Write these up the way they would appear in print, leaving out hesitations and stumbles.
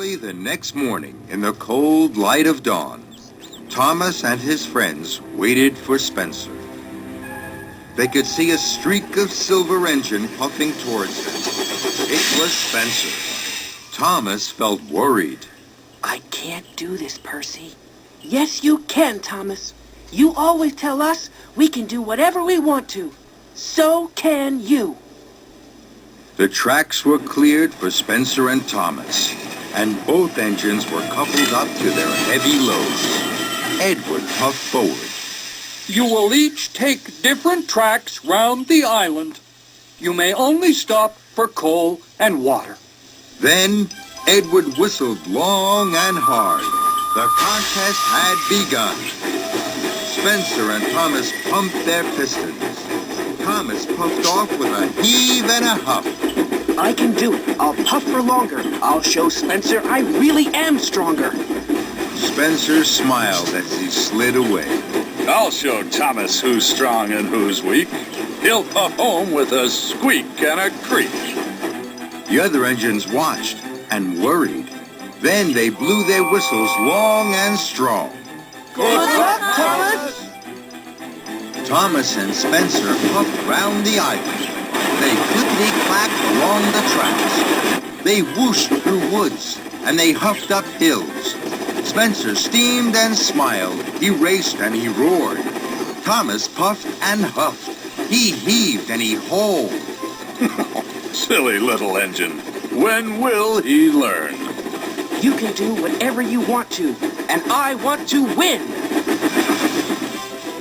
Early the next morning, in the cold light of dawn, Thomas and his friends waited for Spencer. They could see a streak of silver engine puffing towards them. It was Spencer. Thomas felt worried. I can't do this, Percy. Yes, you can, Thomas. You always tell us we can do whatever we want to. So can you. The tracks were cleared for Spencer and Thomas, and both engines were coupled up to their heavy loads. Edward puffed forward. You will each take different tracks round the island. You may only stop for coal and water. Then Edward whistled long and hard. The contest had begun. Spencer and Thomas pumped their pistons. Thomas puffed off with a heave and a huff. I can do it. I'll puff for longer. I'll show Spencer I really am stronger. Spencer smiled as he slid away. I'll show Thomas who's strong and who's weak. He'll puff home with a squeak and a creak. The other engines watched and worried. Then they blew their whistles long and strong. Good luck, Thomas! Thomas and Spencer puffed round the island. They clickety-clacked along the tracks. They whooshed through woods, and they huffed up hills. Spencer steamed and smiled. He raced and he roared. Thomas puffed and huffed. He heaved and he hauled. Silly little engine. When will he learn? You can do whatever you want to, and I want to win!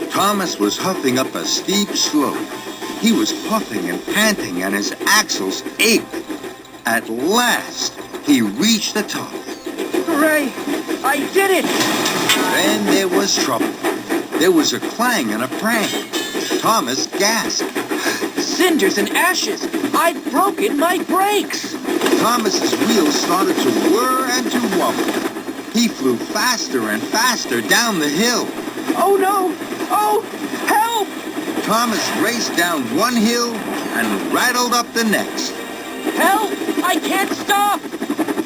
Thomas was huffing up a steep slope. He was puffing and panting, and his axles ached. At last, he reached the top. Hooray! I did it! Then there was trouble. There was a clang and a prang. Thomas gasped. Cinders and ashes! I'd broken my brakes! Thomas's wheels started to whir and to wobble. He flew faster and faster down the hill. Oh no! Oh, help! Thomas raced down one hill and rattled up the next. Help! I can't stop!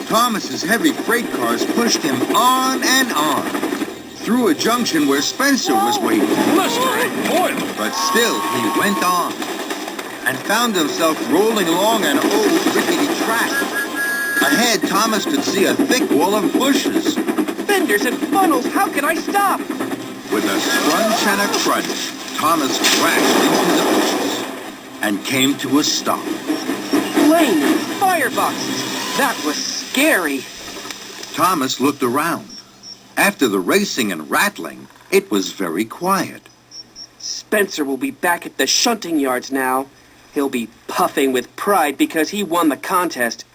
Thomas's heavy freight cars pushed him on and on, through a junction where Spencer was waiting. Blistering oil! But still, he went on, and found himself rolling along an old rickety track. Ahead, Thomas could see a thick wall of bushes. Fenders and funnels, how can I stop? With a scrunch and a crunch, Thomas crashed into the bushes and came to a stop. Flames and fireboxes. That was scary. Thomas looked around. After the racing and rattling, it was very quiet. Spencer will be back at the shunting yards now. He'll be puffing with pride because he won the contest.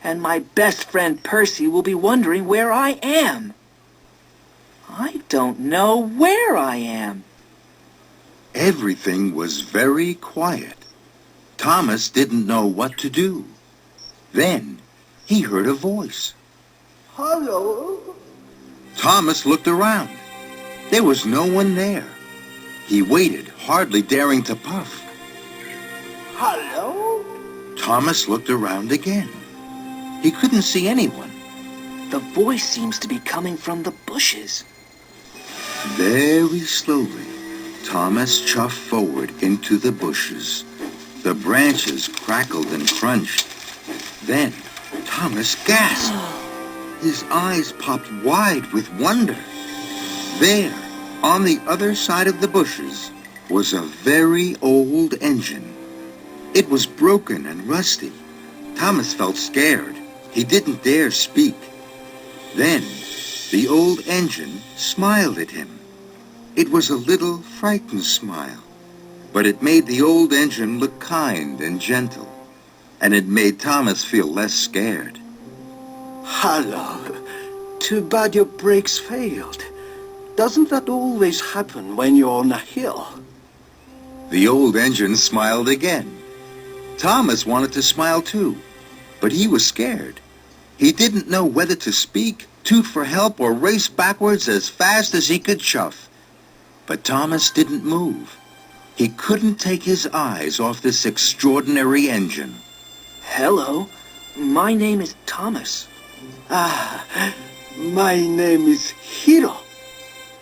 And my best friend Percy will be wondering where I am. I don't know where I am. Everything was very quiet. Thomas didn't know what to do. Then he heard a voice. Hello? Thomas looked around. There was no one there. He waited, hardly daring to puff. Hello? Thomas looked around again. He couldn't see anyone. The voice seems to be coming from the bushes. Very slowly, Thomas chuffed forward into the bushes. The branches crackled and crunched. Then Thomas gasped. His eyes popped wide with wonder. There, on the other side of the bushes, was a very old engine. It was broken and rusty. Thomas felt scared. He didn't dare speak. Then, the old engine smiled at him. It was a little frightened smile, but it made the old engine look kind and gentle, and it made Thomas feel less scared. Hello. Too bad your brakes failed. Doesn't that always happen when you're on a hill? The old engine smiled again. Thomas wanted to smile too, but he was scared. He didn't know whether to speak, toot for help, or race backwards as fast as he could chuff. But Thomas didn't move. He couldn't take his eyes off this extraordinary engine. Hello, my name is Thomas. My name is Hiro.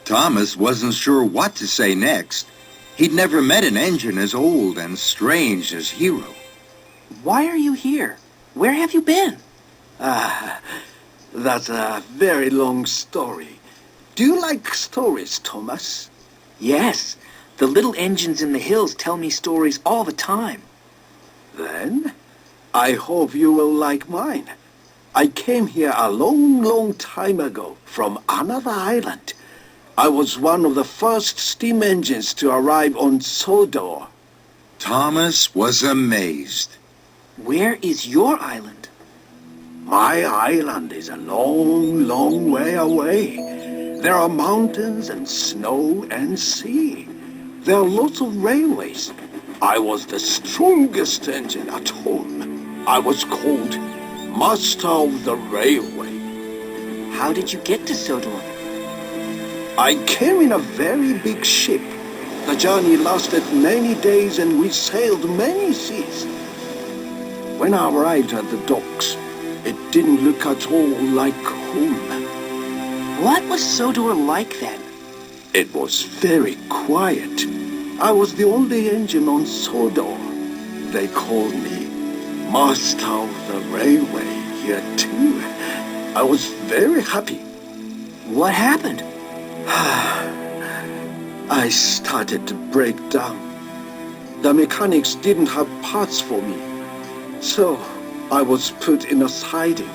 Thomas wasn't sure what to say next. He'd never met an engine as old and strange as Hiro. Why are you here? Where have you been? That's a very long story. Do you like stories, Thomas? Yes, the little engines in the hills tell me stories all the time. Then, I hope you will like mine. I came here a long, long time ago from another island. I was one of the first steam engines to arrive on Sodor. Thomas was amazed. Where is your island? My island is a long, long way away. There are mountains and snow and sea. There are lots of railways. I was the strongest engine at home. I was called Master of the Railway. How did you get to Sodor? I came in a very big ship. The journey lasted many days and we sailed many seas. When I arrived at the docks, it didn't look at all like home. What was Sodor like then? It was very quiet. I was the only engine on Sodor. They called me Master of the Railway here too. I was very happy. What happened? I started to break down. The mechanics didn't have parts for me. So I was put in a siding.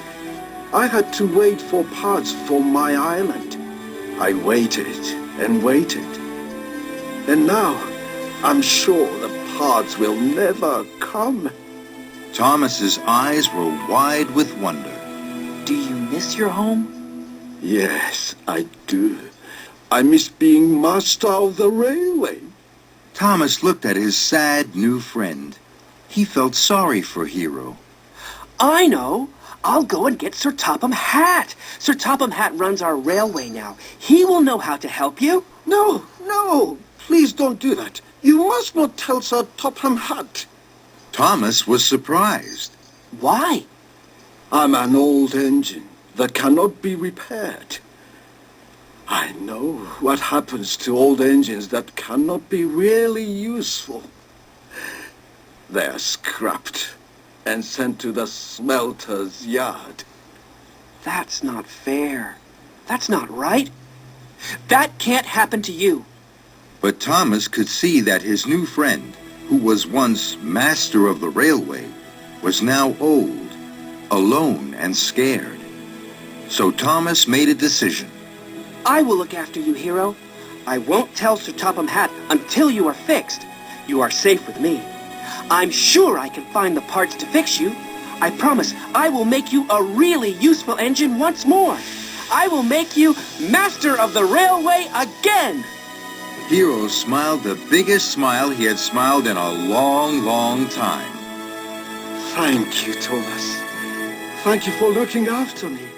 I had to wait for parts for my island. I waited and waited. And now I'm sure the parts will never come. Thomas's eyes were wide with wonder. Do you miss your home? Yes, I do. I miss being master of the railway. Thomas looked at his sad new friend. He felt sorry for Hiro. I know. I'll go and get Sir Topham Hatt. Sir Topham Hatt runs our railway now. He will know how to help you. No, no, please don't do that. You must not tell Sir Topham Hatt. Thomas was surprised. Why? I'm an old engine that cannot be repaired. I know what happens to old engines that cannot be really useful. They're scrapped and sent to the smelter's yard. That's not fair. That's not right. That can't happen to you. But Thomas could see that his new friend, who was once master of the railway, was now old, alone, and scared. So Thomas made a decision. I will look after you, Hiro. I won't tell Sir Topham Hatt until you are fixed. You are safe with me. I'm sure I can find the parts to fix you. I promise I will make you a really useful engine once more. I will make you master of the railway again. Hiro smiled the biggest smile he had smiled in a long, long time. Thank you, Thomas. Thank you for looking after me.